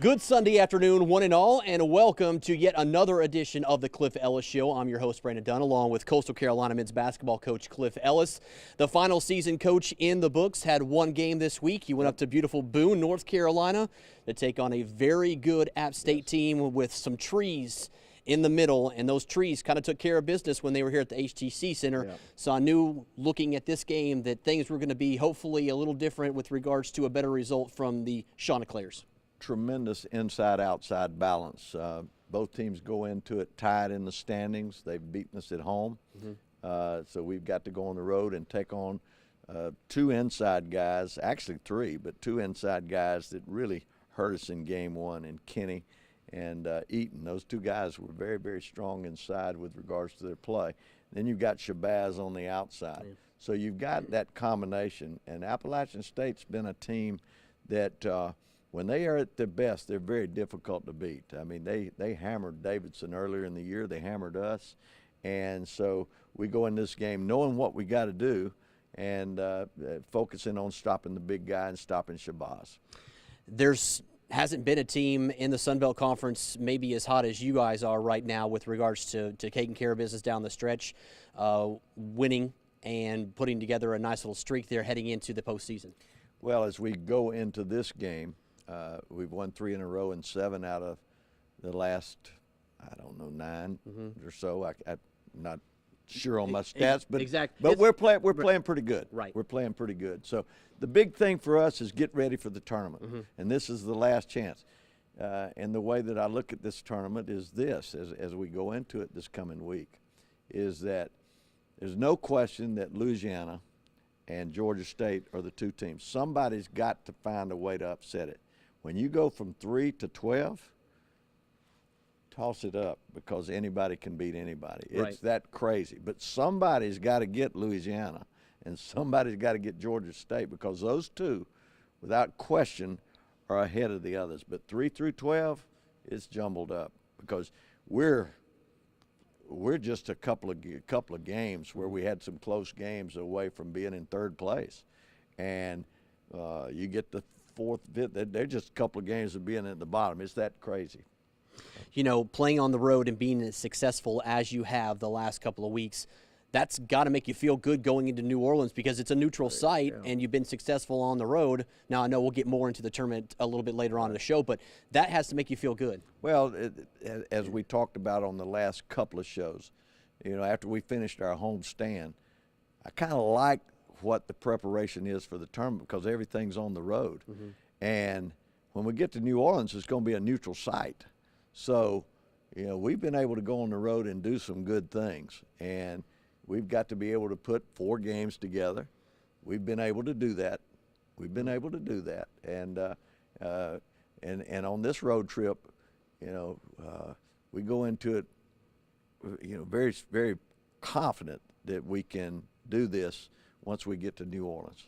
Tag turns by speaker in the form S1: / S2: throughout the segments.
S1: Good Sunday afternoon, one and all, and welcome to yet another edition of the Cliff Ellis Show. I'm your host, Brandon Dunn, along with Coastal Carolina men's basketball coach Cliff Ellis. The final season coach in the books had one game this week. He went up to beautiful Boone, North Carolina, to take on a very good App State team with some trees in the middle, and those trees kind of took care of business when they were here at the HTC Center. Yeah. So I knew, looking at this game, that things were going to be hopefully a little different with regards to a better result from the Chanticleers.
S2: Tremendous inside-outside balance. Both teams go into it tied in the standings. They've beaten us at home. So we've got to go on the road and take on two inside guys, actually three, but two inside guys that really hurt us in game one, in Kenny and Eaton. Those two guys were very, very strong inside with regards to their play. Then you've got Shabazz on the outside. Yeah. So you've got that combination, and Appalachian State's been a team that when they are at their best, they're very difficult to beat. I mean, they hammered Davidson earlier in the year. They hammered us. And so we go in this game knowing what we got to do and focusing on stopping the big guy and stopping Shabazz.
S1: There's hasn't been a team in the Sun Belt Conference maybe as hot as you guys are right now with regards to taking care of business down the stretch, winning and putting together a nice little streak there heading into the postseason.
S2: Well, as we go into this game, we've won 3 in a row and 7 out of the last, I don't know, 9 or so. I'm not sure on my stats, but
S1: exactly.
S2: But we're playing pretty good.
S1: Right.
S2: We're playing pretty good. So the big thing for us is get ready for the tournament, and this is the last chance. And the way that I look at this tournament is this: as we go into it this coming week, is that there's no question that Louisiana and Georgia State are the two teams. Somebody's got to find a way to upset it. When you go from 3 to 12, toss it up, because anybody can beat anybody.
S1: Right.
S2: It's that crazy. But somebody's got to get Louisiana, and somebody's got to get Georgia State, because those two, without question, are ahead of the others. But 3 through 12, it's jumbled up, because we're just a couple of games where we had some close games away from being in third place, and you get the 4th, 5th. They're just a couple of games of being at the bottom. It's that crazy.
S1: You know, playing on the road and being as successful as you have the last couple of weeks, that's got to make you feel good going into New Orleans, because it's a neutral site and you've been successful on the road. Now, I know we'll get more into the tournament a little bit later on in the show, but that has to make you feel good.
S2: Well, as we talked about on the last couple of shows, you know, after we finished our home stand, I kind of like what the preparation is for the tournament, because everything's on the road. And when we get to New Orleans, it's going to be a neutral site. So, you know, we've been able to go on the road and do some good things, and we've got to be able to put 4 games together. We've been able to do that. And on this road trip, you know, we go into it, you know, very, very confident that we can do this once we get to New Orleans.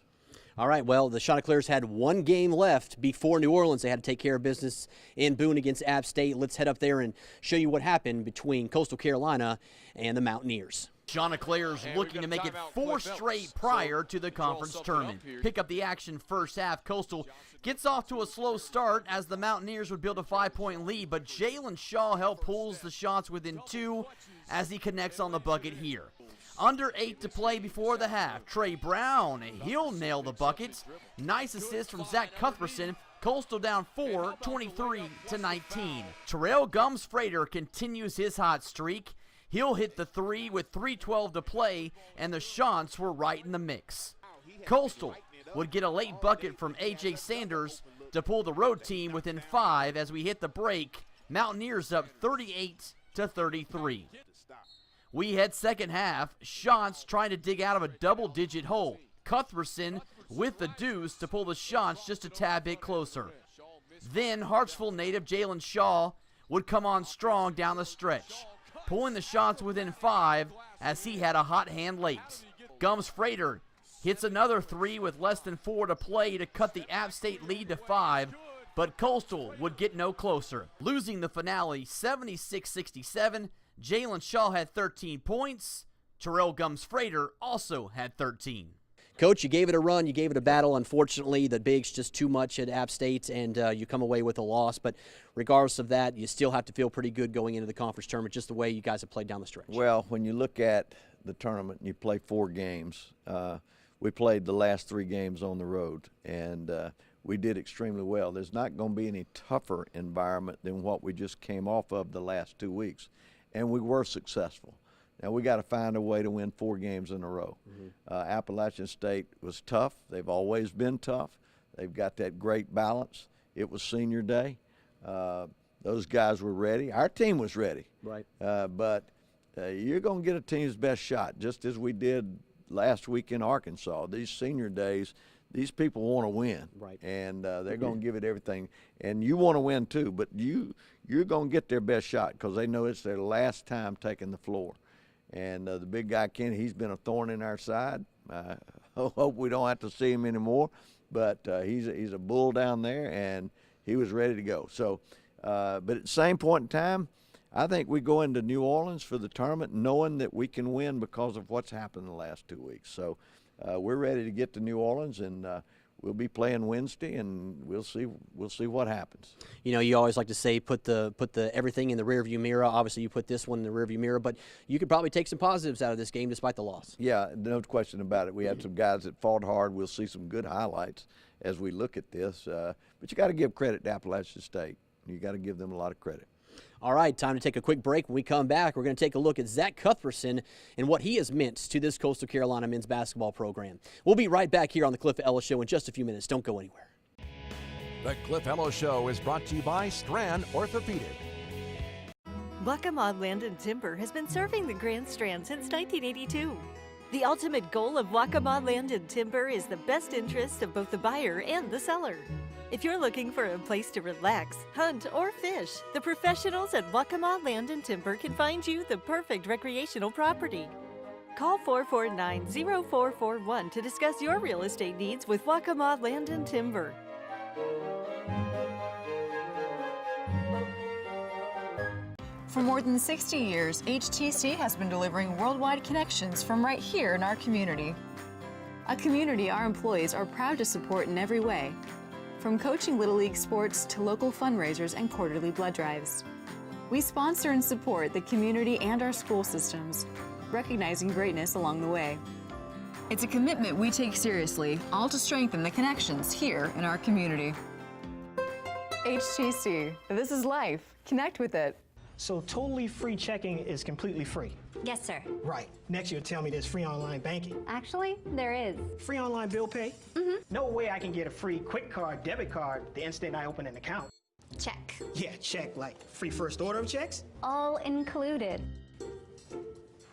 S1: All right, well, the Chanticleers had one game left before New Orleans. They had to take care of business in Boone against App State. Let's head up there and show you what happened between Coastal Carolina and the Mountaineers.
S3: Chanticleers looking to make it 4 straight prior to the conference tournament. Pick up the action first half. Coastal gets off to a slow start as the Mountaineers would build a 5-point lead, but Jalen Shaw pulls the shots within 2 as he connects on the bucket here. Under 8 to play before the half. Trey Brown, he'll nail the buckets. Nice assist from Zach Cuthbertson. Coastal down 4, 23-19. Terrell Gums-Frater continues his hot streak. He'll hit the 3 with 3:12 to play, and the Chants were right in the mix. Coastal would get a late bucket from A.J. Sanders to pull the road team within 5 as we hit the break. Mountaineers up 38-33. We head second half. Chants trying to dig out of a double-digit hole. Cuthbertson with the deuce to pull the Chants just a tad bit closer. Then Hartsville native Jalen Shaw would come on strong down the stretch, pulling the Chants within 5 as he had a hot hand late. Gums-Frater hits another 3 with less than 4 to play to cut the App State lead to 5, but Coastal would get no closer, losing the finale 76-67. Jalen Shaw had 13 points. Terrell Gums-Frater also had 13.
S1: Coach, you gave it a run, you gave it a battle. Unfortunately, the Bigs just too much at App State, and you come away with a loss. But regardless of that, you still have to feel pretty good going into the conference tournament, just the way you guys have played down the stretch.
S2: Well, when you look at the tournament and you play 4 games, we played the last 3 games on the road, and we did extremely well. There's not going to be any tougher environment than what we just came off of the last 2 weeks, and we were successful. Now we got to find a way to win 4 games in a row. Appalachian State was tough. They've always been tough. They've got that great balance. It was senior day. Those guys were ready. Our team was ready.
S1: Right.
S2: But you're going to get a team's best shot, just as we did last week in Arkansas. These senior days, these people want to win.
S1: Right.
S2: And they're going to give it everything. And you want to win too, but you're going to get their best shot because they know it's their last time taking the floor. And the big guy, Kenny, he's been a thorn in our side. Hope we don't have to see him anymore. But he's a bull down there, and he was ready to go. So, but at the same point in time, I think we go into New Orleans for the tournament knowing that we can win because of what's happened in the last 2 weeks. So we're ready to get to New Orleans, and we'll be playing Wednesday, and we'll see what happens.
S1: You know, you always like to say put the everything in the rearview mirror. Obviously, you put this one in the rearview mirror, but you could probably take some positives out of this game despite the loss.
S2: Yeah, no question about it. We had some guys that fought hard. We'll see some good highlights as we look at this. But you got to give credit to Appalachian State. You got to give them a lot of credit.
S1: All right, time to take a quick break. When we come back, we're going to take a look at Zach Cuthbertson and what he has meant to this Coastal Carolina men's basketball program. We'll be right back here on the Cliff Ellis Show in just a few minutes. Don't go anywhere.
S4: The Cliff Ellis Show is brought to you by Strand Orthopedic.
S5: Waccamaw Land and Timber has been serving the Grand Strand since 1982. The ultimate goal of Waccamaw Land and Timber is the best interest of both the buyer and the seller. If you're looking for a place to relax, hunt, or fish, the professionals at Waccamaw Land and Timber can find you the perfect recreational property. Call 449-0441 to discuss your real estate needs with Waccamaw Land and Timber.
S6: For more than 60 years, HTC has been delivering worldwide connections from right here in our community. A community our employees are proud to support in every way, from coaching Little League sports to local fundraisers and quarterly blood drives. We sponsor and support the community and our school systems, recognizing greatness along the way. It's a commitment we take seriously, all to strengthen the connections here in our community. HTC, this is life. Connect with it.
S7: So totally free checking is completely free.
S8: Yes, sir.
S7: Right. Next you'll tell me there's free online banking.
S8: Actually, there is.
S7: Free online bill pay? No way I can get a free quick card, debit card the instant I open an account.
S8: Check.
S7: Yeah, check, like free first order of checks?
S8: All included.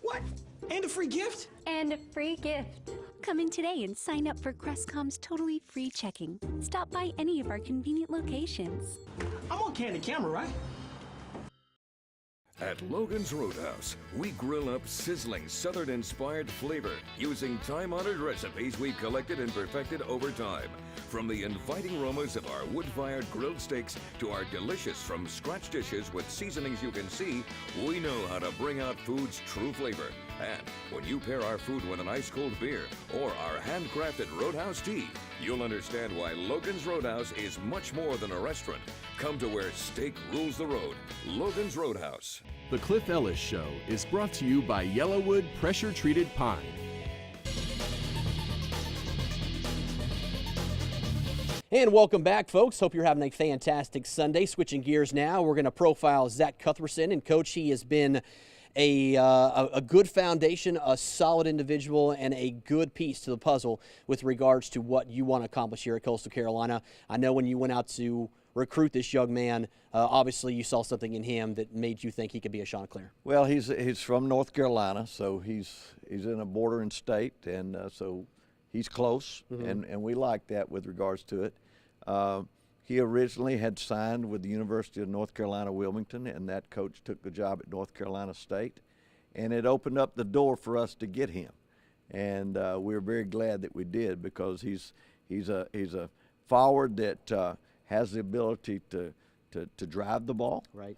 S7: What? And a free gift?
S8: And a free gift. Come in today and sign up for Crestcom's totally free checking. Stop by any of our convenient locations.
S7: I'm on candid camera, right?
S9: At Logan's Roadhouse, we grill up sizzling Southern-inspired flavor using time-honored recipes we've collected and perfected over time. From the inviting aromas of our wood-fired grilled steaks to our delicious from-scratch dishes with seasonings you can see, we know how to bring out food's true flavor. And when you pair our food with an ice-cold beer or our handcrafted Roadhouse tea, you'll understand why Logan's Roadhouse is much more than a restaurant. Come to where steak rules the road. Logan's Roadhouse.
S10: The Cliff Ellis Show is brought to you by Yellowwood Pressure Treated Pine.
S1: And welcome back, folks. Hope you're having a fantastic Sunday. Switching gears now, we're going to profile Zach Cuthbertson. And, Coach, he has been a good foundation, a solid individual, and a good piece to the puzzle with regards to what you want to accomplish here at Coastal Carolina. I know when you went out to recruit this young man, obviously you saw something in him that made you think he could be a Chanticleer.
S2: Well, he's from North Carolina, so he's in a bordering state, and so he's close, and we like that with regards to it. He originally had signed with the University of North Carolina, Wilmington, and that coach took the job at North Carolina State, and it opened up the door for us to get him, and we're very glad that we did because he's a forward that has the ability to drive the ball.
S1: Right.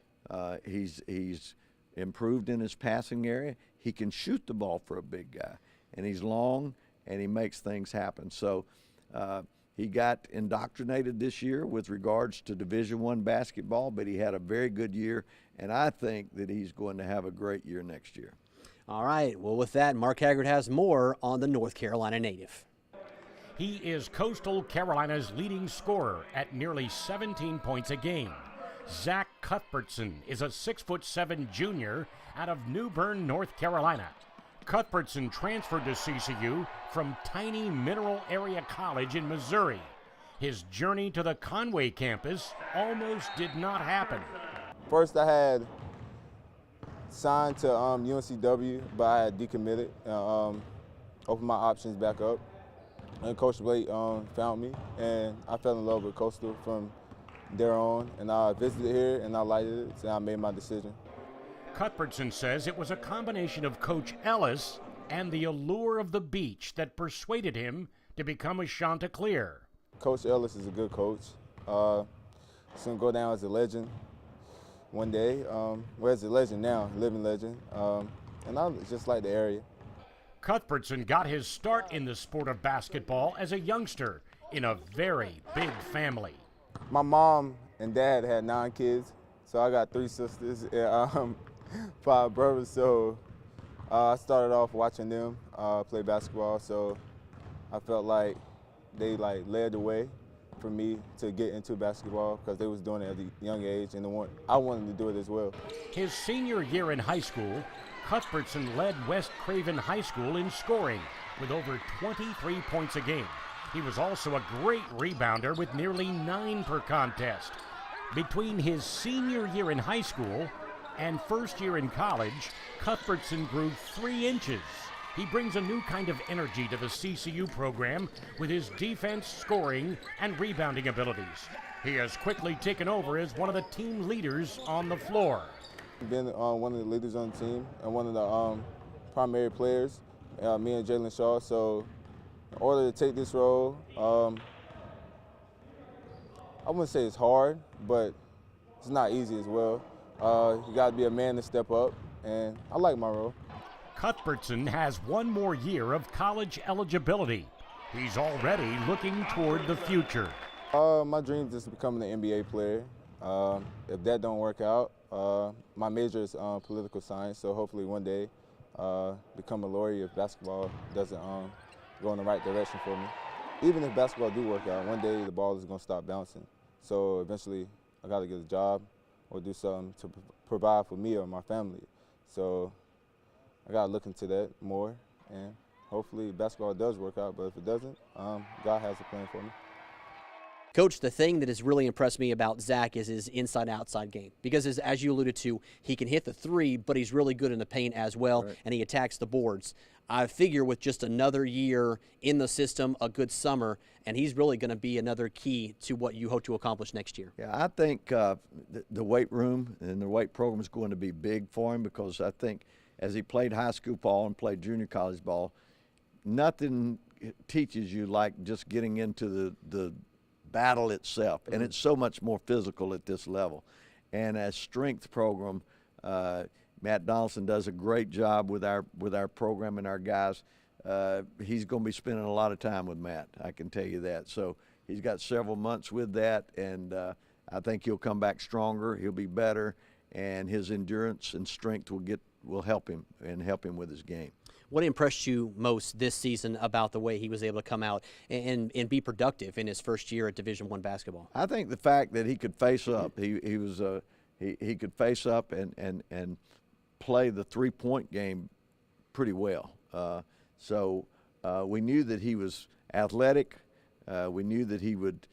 S2: He's improved in his passing area. He can shoot the ball for a big guy, and he's long and he makes things happen. So he got indoctrinated this year with regards to Division I basketball, but he had a very good year, and I think that he's going to have a great year next year.
S1: All right, well, with that, Mark Haggard has more on the North Carolina native.
S11: He is Coastal Carolina's leading scorer at nearly 17 points a game. Zach Cuthbertson is a 6'7" junior out of New Bern, North Carolina. Cuthbertson transferred to CCU from tiny Mineral Area College in Missouri. His journey to the Conway campus almost did not happen.
S12: First, I had signed to UNCW, but I had decommitted and opened my options back up. And Coach Blake found me, and I fell in love with Coastal from there on. And I visited here, and I liked it, so I made my decision.
S11: Cuthbertson says it was a combination of Coach Ellis and the allure of the beach that persuaded him to become a Chanticleer.
S12: Coach Ellis is a good coach. He's going to go down as a legend one day. Well, as a legend now, living legend. And I just like the area.
S11: Cuthbertson got his start in the sport of basketball as a youngster in a very big family.
S12: My mom and dad had 9 kids, so I got 3 sisters and 5 brothers. So I started off watching them play basketball, so I felt like they led the way for me to get into basketball because they was doing it at a young age, and I wanted to do it as well.
S11: His senior year in high school, Cuthbertson led West Craven High School in scoring with over 23 points a game. He was also a great rebounder with nearly 9 per contest. Between his senior year in high school and first year in college, Cuthbertson grew 3 inches. He brings a new kind of energy to the CCU program with his defense, scoring, and rebounding abilities. He has quickly taken over as one of the team leaders on the floor.
S12: Been one of the leaders on the team and one of the primary players, me and Jalen Shaw. So in order to take this role, I wouldn't say it's hard, but it's not easy as well. You got to be a man to step up, and I like my role.
S11: Cuthbertson has 1 more year of college eligibility. He's already looking toward the future.
S12: My dream is becoming an NBA player. If that don't work out, my major is political science, so hopefully one day become a lawyer if basketball doesn't go in the right direction for me. Even if basketball do work out, one day the ball is going to stop bouncing. So eventually I got to get a job or do something to provide for me or my family. So I got to look into that more, and hopefully basketball does work out, but if it doesn't, God has a plan for me.
S1: Coach, the thing that has really impressed me about Zach is his inside-outside game. Because as you alluded to, he can hit the 3, but he's really good in the paint as well, right, and he attacks the boards. I figure with just another year in the system, a good summer, and he's really going to be another key to what you hope to accomplish next year.
S2: Yeah, I think the weight room and the weight program is going to be big for him, because I think as he played high school ball and played junior college ball, nothing teaches you like just getting into the battle itself, and it's so much more physical at this level. And as strength program, Matt Donaldson does a great job with our program and our guys. He's going to be spending a lot of time with Matt, I can tell you that. So he's got several months with that, and I think he'll come back stronger. He'll be better, and his endurance and strength will help him with his game.
S1: What impressed you most this season about the way he was able to come out and be productive in his first year at Division I basketball?
S2: I think the fact that he could face up. He could face up and play the 3-point game pretty well. So we knew that he was athletic. We knew that he would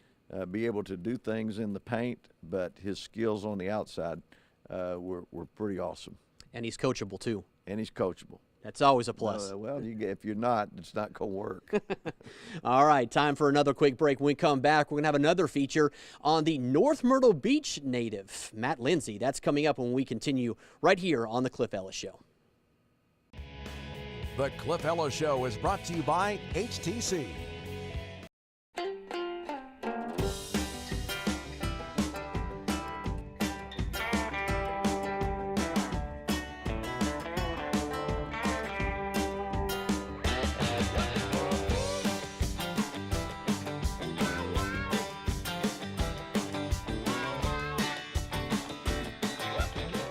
S2: be able to do things in the paint, but his skills on the outside were pretty awesome.
S1: And he's coachable too.
S2: And he's coachable.
S1: That's always a plus.
S2: Well, if you're not, it's not going to work.
S1: All right, time for another quick break. When we come back, we're going to have another feature on the North Myrtle Beach native, Matt Lindsay. That's coming up when we continue right here on The Cliff Ellis Show.
S4: The Cliff Ellis Show is brought to you by HTC.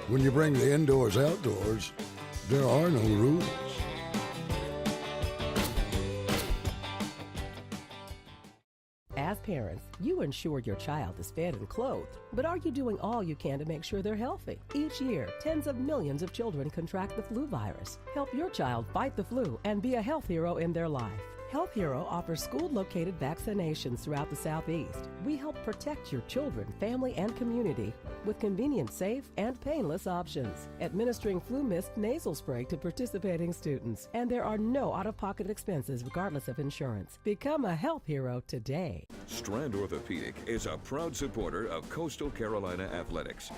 S13: When you bring the indoors outdoors, there are no rules.
S14: As parents, you ensure your child is fed and clothed, but are you doing all you can to make sure they're healthy? Each year, tens of millions of children contract the flu virus. Help your child fight the flu and be a health hero in their life. Health Hero offers school-located vaccinations throughout the Southeast. We help protect your children, family, and community with convenient, safe, and painless options. Administering flu mist nasal spray to participating students. And there are no out-of-pocket expenses regardless of insurance. Become a health hero today.
S9: Strand Orthopedic is a proud supporter of Coastal Carolina athletics.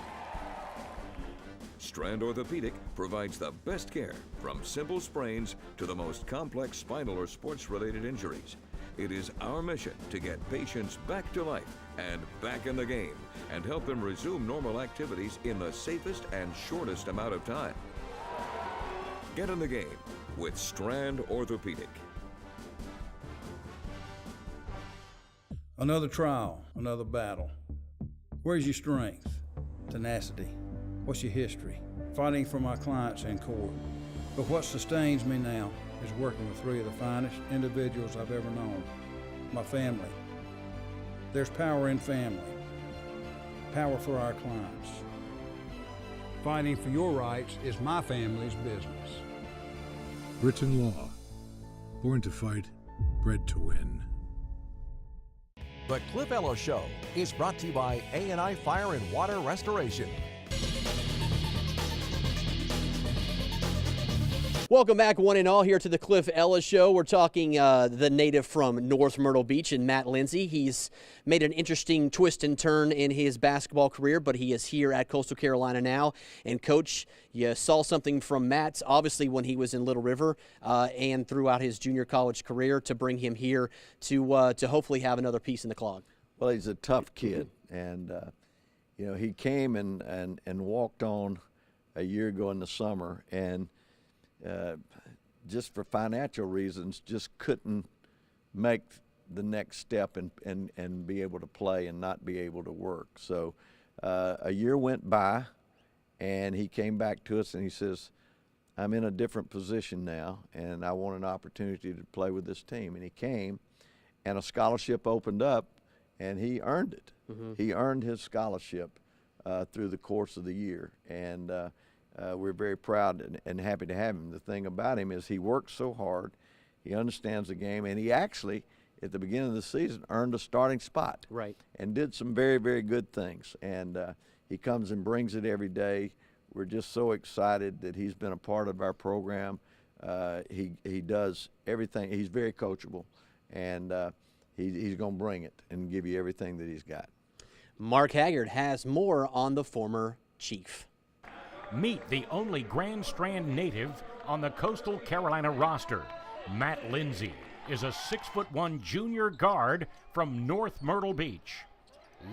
S9: Strand Orthopedic provides the best care from simple sprains to the most complex spinal or sports-related injuries. It is our mission to get patients back to life and back in the game and help them resume normal activities in the safest and shortest amount of time. Get in the game with Strand Orthopedic.
S15: Another trial, another battle. Where's your strength? Tenacity. What's your history? Fighting for my clients in court. But what sustains me now is working with three of the finest individuals I've ever known. My family. There's power in family. Power for our clients. Fighting for your rights is my family's business.
S13: Written law. Born to fight, bred to win.
S4: The Cliff Ellis Show is brought to you by A&I Fire and Water Restoration.
S1: Welcome back, one and all, here to the Cliff Ellis Show. We're talking the native from North Myrtle Beach, and Matt Lindsay. He's made an interesting twist and turn in his basketball career, but he is here at Coastal Carolina now. And, Coach, you saw something from Matt, obviously, when he was in Little River and throughout his junior college career to bring him here to hopefully have another piece in the clog.
S2: Well, he's a tough kid, and, you know, he came and walked on a year ago in the summer, and just for financial reasons, just couldn't make the next step and be able to play and not be able to work. So a year went by, and he came back to us and he says, I'm in a different position now, and I want an opportunity to play with this team. And he came, and a scholarship opened up, and he earned it. Mm-hmm. He earned his scholarship through the course of the year. And we're very proud and happy to have him. The thing about him is he works so hard, he understands the game, and he actually, at the beginning of the season, earned a starting spot.
S1: Right. And
S2: did some very, very good things. And he comes and brings it every day. We're just so excited that he's been a part of our program. He does everything. He's very coachable, and he's going to bring it and give you everything that he's got.
S1: Mark Haggard has more on the former Chief.
S11: Meet the only Grand Strand native on the Coastal Carolina roster. Matt Lindsay is a 6'1" junior guard from North Myrtle Beach.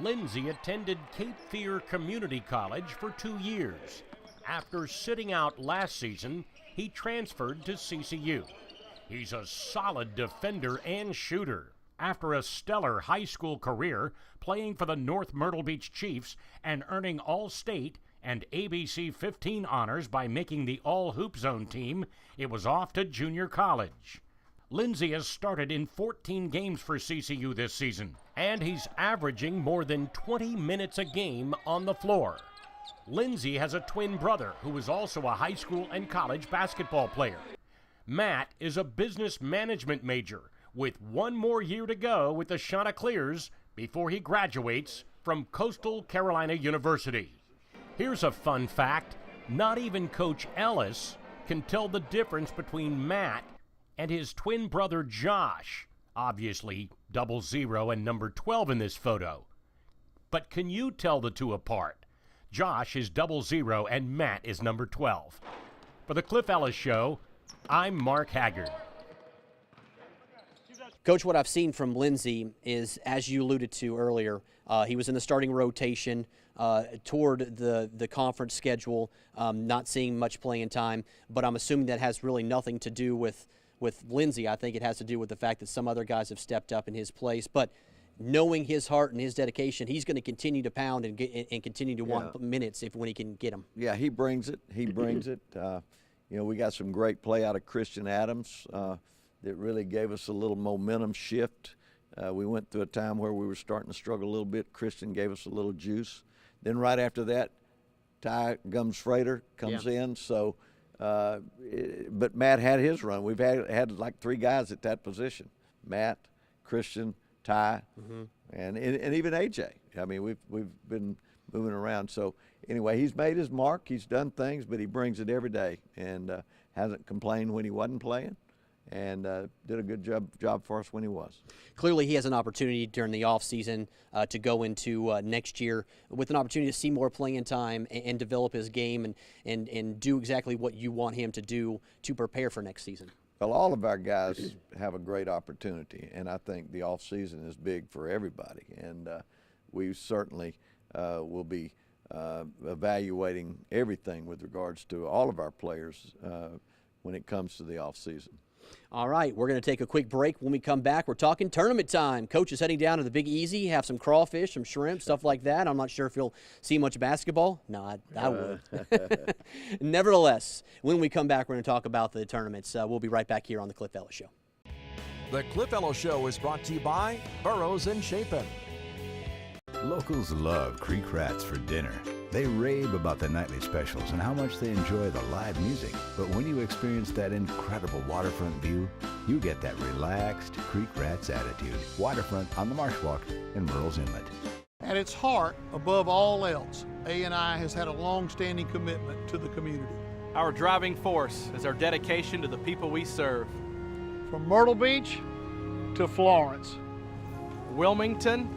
S11: Lindsay attended Cape Fear Community College for 2 years. After sitting out last season, he transferred to CCU. He's a solid defender and shooter. After a stellar high school career playing for the North Myrtle Beach Chiefs and earning All-State and ABC 15 honors by making the All-Hoop Zone team, it was off to junior college. Lindsay has started in 14 games for CCU this season, and he's averaging more than 20 minutes a game on the floor. Lindsay has a twin brother who is also a high school and college basketball player. Matt is a business management major with 1 more year to go with the Chanticleers before he graduates from Coastal Carolina University. Here's a fun fact. Not even Coach Ellis can tell the difference between Matt and his twin brother Josh, obviously 00 and number 12 in this photo. But can you tell the two apart? Josh is 00 and Matt is number 12. For the Cliff Ellis Show, I'm Mark Haggard.
S1: Coach, what I've seen from Lindsay is, as you alluded to earlier, he was in the starting rotation toward the conference schedule, not seeing much playing time, but I'm assuming that has really nothing to do with Lindsay. I think it has to do with the fact that some other guys have stepped up in his place. But knowing his heart and his dedication, he's going to continue to pound and continue to want minutes when he can get them.
S2: Yeah, he brings it. He brings it. You know, we got some great play out of Christian Adams that really gave us a little momentum shift. We went through a time where we were starting to struggle a little bit. Christian gave us a little juice. Then right after that, Ty Gums-Frater comes in. So, but Matt had his run. We've had like 3 guys at that position: Matt, Christian, Ty, and even AJ. I mean, we've been moving around. So anyway, he's made his mark. He's done things, but he brings it every day and hasn't complained when he wasn't playing, and did a good job for us when he was.
S1: Clearly, he has an opportunity during the offseason to go into next year with an opportunity to see more playing time and develop his game and do exactly what you want him to do to prepare for next season.
S2: Well, all of our guys have a great opportunity, and I think the off season is big for everybody. And we certainly will be evaluating everything with regards to all of our players when it comes to the off season.
S1: All right, we're going to take a quick break. When we come back, we're talking tournament time. Coach is heading down to the Big Easy, have some crawfish, some shrimp, stuff like that. I'm not sure if you'll see much basketball. No, I would. Nevertheless, when we come back, we're going to talk about the tournaments. We'll be right back here on the Cliff Ellis Show.
S4: The Cliff Ellis Show is brought to you by Burroughs and Chapin.
S16: Locals love Creek Rats for dinner. They rave about the nightly specials and how much they enjoy the live music. But when you experience that incredible waterfront view, you get that relaxed Creek Rats attitude. Waterfront on the Marsh Walk in Murrells Inlet.
S17: At its heart, above all else, A&I has had a long-standing commitment to the community.
S18: Our driving force is our dedication to the people we serve.
S17: From Myrtle Beach to Florence,
S18: Wilmington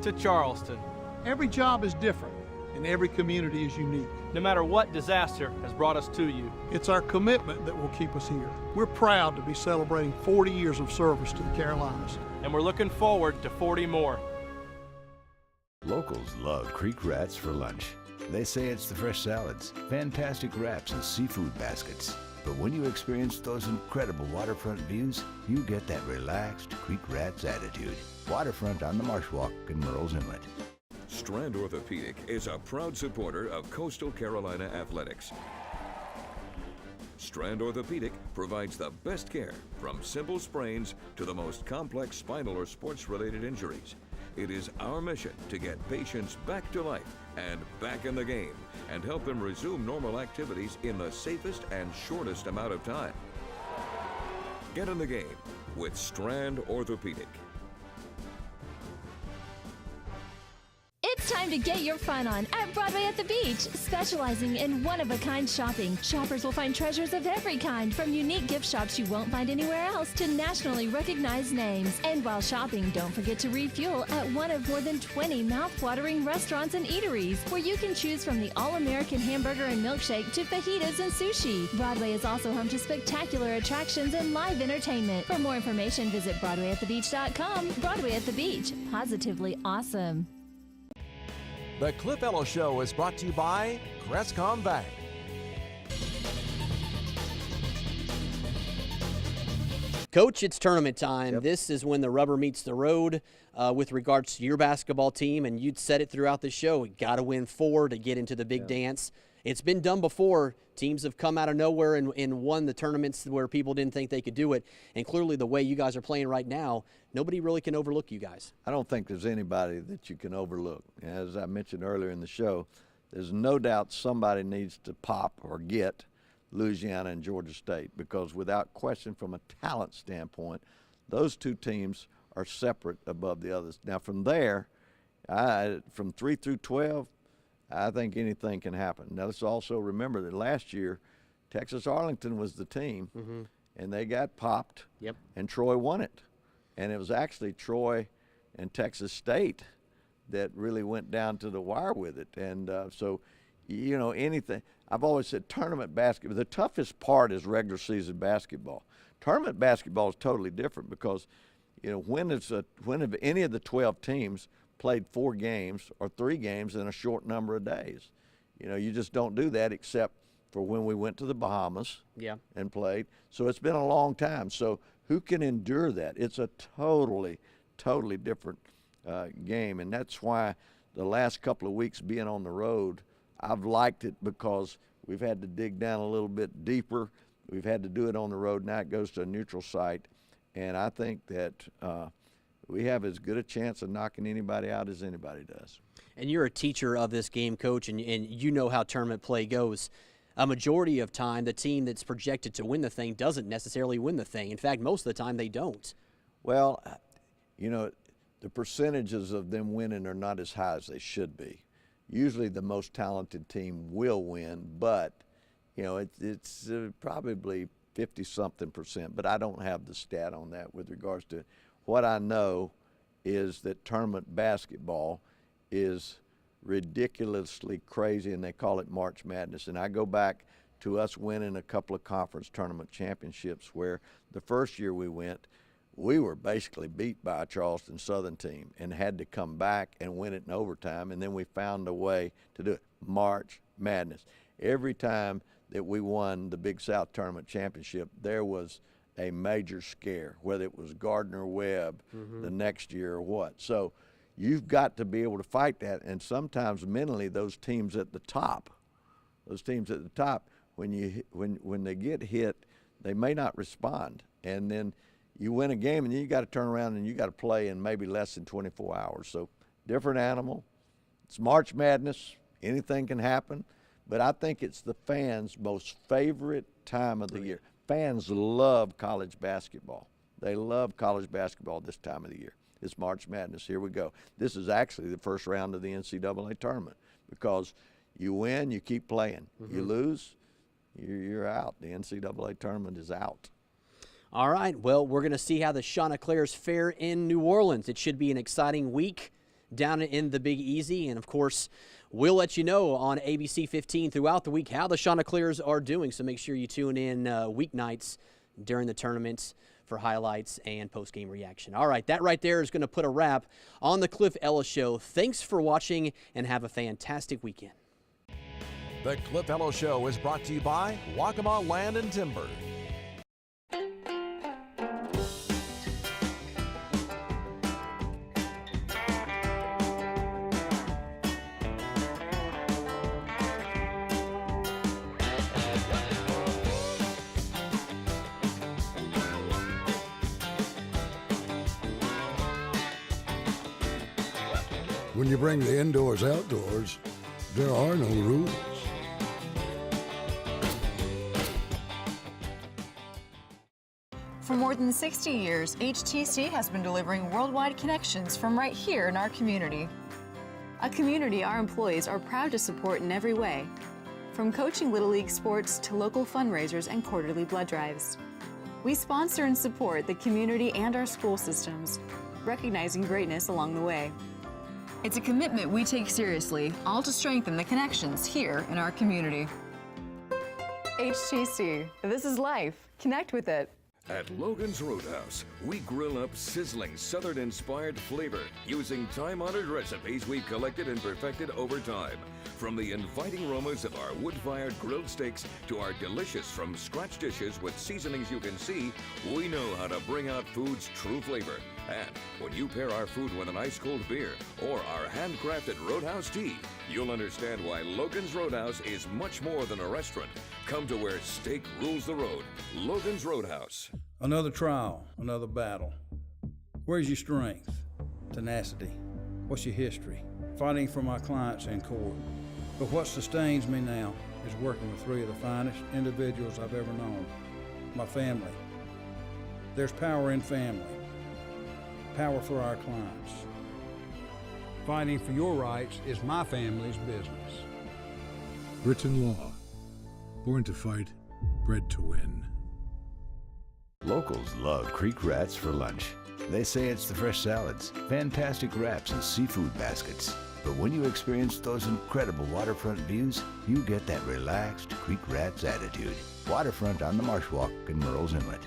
S18: to Charleston.
S17: Every job is different, and every community is unique.
S18: No matter what disaster has brought us to you.
S17: It's our commitment that will keep us here. We're proud to be celebrating 40 years of service to the Carolinas.
S18: And we're looking forward to 40 more.
S16: Locals love Creek Rats for lunch. They say it's the fresh salads, fantastic wraps, and seafood baskets. But when you experience those incredible waterfront views, you get that relaxed Creek Rats attitude. Waterfront on the Marsh Walk in Murrells Inlet.
S9: Strand Orthopedic is a proud supporter of Coastal Carolina athletics. Strand Orthopedic provides the best care from simple sprains to the most complex spinal or sports-related injuries. It is our mission to get patients back to life and back in the game and help them resume normal activities in the safest and shortest amount of time. Get in the game with Strand Orthopedic.
S19: It's time to get your fun on at Broadway at the Beach, specializing in one-of-a-kind shopping. Shoppers will find treasures of every kind, from unique gift shops you won't find anywhere else to nationally recognized names. And while shopping, don't forget to refuel at one of more than 20 mouth-watering restaurants and eateries, where you can choose from the all-American hamburger and milkshake to fajitas and sushi. Broadway is also home to spectacular attractions and live entertainment. For more information, visit BroadwayAtTheBeach.com. Broadway at the Beach, positively awesome.
S4: The Cliff Ellis Show is brought to you by Crestcom Bank.
S1: Coach, it's tournament time. This is when the rubber meets the road with regards to your basketball team, and you'd said it throughout the show. You got to win 4 to get into the big dance. It's been done before. Teams have come out of nowhere and won the tournaments where people didn't think they could do it. And clearly the way you guys are playing right now, nobody really can overlook you guys.
S2: I don't think there's anybody that you can overlook. As I mentioned earlier in the show, there's no doubt somebody needs to pop or get Louisiana and Georgia State, because without question, from a talent standpoint, those two teams are separate above the others. Now from there, from 3 through 12, I think anything can happen. Now, let's also remember that last year, Texas Arlington was the team, and they got popped, and Troy won it. And it was actually Troy and Texas State that really went down to the wire with it. And so, you know, anything. I've always said tournament basketball, the toughest part is regular season basketball. Tournament basketball is totally different because, you know, when have any of the 12 teams played 4 games or 3 games in a short number of days? You know, you just don't do that except for when we went to the Bahamas and played. So it's been a long time. So who can endure that? It's a totally different game. And that's why the last couple of weeks being on the road, I've liked it because we've had to dig down a little bit deeper. We've had to do it on the road. Now it goes to a neutral site. And I think that we have as good a chance of knocking anybody out as anybody does.
S1: And you're a teacher of this game, Coach, and you know how tournament play goes. A majority of time, the team that's projected to win the thing doesn't necessarily win the thing. In fact, most of the time they don't.
S2: Well, you know, the percentages of them winning are not as high as they should be. Usually the most talented team will win, but, you know, it's probably 50-something%, but I don't have the stat on that with regards to it. What I know is that tournament basketball is ridiculously crazy, and they call it March Madness. And I go back to us winning a couple of conference tournament championships where the first year we went, we were basically beat by a Charleston Southern team and had to come back and win it in overtime, and then we found a way to do it. March Madness. Every time that we won the Big South Tournament Championship, there was a major scare, whether it was Gardner-Webb the next year or what. So you've got to be able to fight that, and sometimes mentally those teams at the top, when they get hit, they may not respond, and then you win a game and then you got to turn around and you got to play in maybe less than 24 hours. So different animal. It's March Madness. Anything can happen, but I think it's the fans' most favorite time of the year. Fans love college basketball. They love college basketball this time of the year. It's March Madness. Here we go. This is actually the first round of the NCAA tournament because you win, you keep playing. You lose, you're out. The NCAA tournament is out.
S1: All right, well, we're going to see how the Chanticleers fare in New Orleans. It should be an exciting week down in the Big Easy, and of course, we'll let you know on ABC 15 throughout the week how the Chanticleers are doing, so make sure you tune in weeknights during the tournament for highlights and post-game reaction. All right, that right there is going to put a wrap on the Cliff Ellis Show. Thanks for watching, and have a fantastic weekend.
S4: The Cliff Ellis Show is brought to you by Waccamaw Land and Timber.
S13: When you bring the indoors outdoors, there are no rules.
S6: For more than 60 years, HTC has been delivering worldwide connections from right here in our community. A community our employees are proud to support in every way, from coaching Little League sports to local fundraisers and quarterly blood drives. We sponsor and support the community and our school systems, recognizing greatness along the way. It's a commitment we take seriously, all to strengthen the connections here in our community. HTC, this is life. Connect with it.
S9: At Logan's Roadhouse, we grill up sizzling Southern-inspired flavor using time-honored recipes we've collected and perfected over time. From the inviting aromas of our wood-fired grilled steaks to our delicious from-scratch dishes with seasonings you can see, we know how to bring out food's true flavor. And when you pair our food with an ice-cold beer or our handcrafted Roadhouse tea, you'll understand why Logan's Roadhouse is much more than a restaurant. Come to where steak rules the road. Logan's Roadhouse.
S15: Another trial, another battle. Where's your strength? Tenacity. What's your history? Fighting for my clients in court. But what sustains me now is working with three of the finest individuals I've ever known. My family. There's power in family. Power for our clients.
S20: Fighting for your rights is my family's business.
S13: Britain Law. Born to fight, bred to win.
S16: Locals love creek rats for lunch. They say it's the fresh salads, fantastic wraps, and seafood baskets. But when you experience those incredible waterfront views, you get that relaxed creek rats attitude. Waterfront on the Marsh Walk in Murrells Inlet.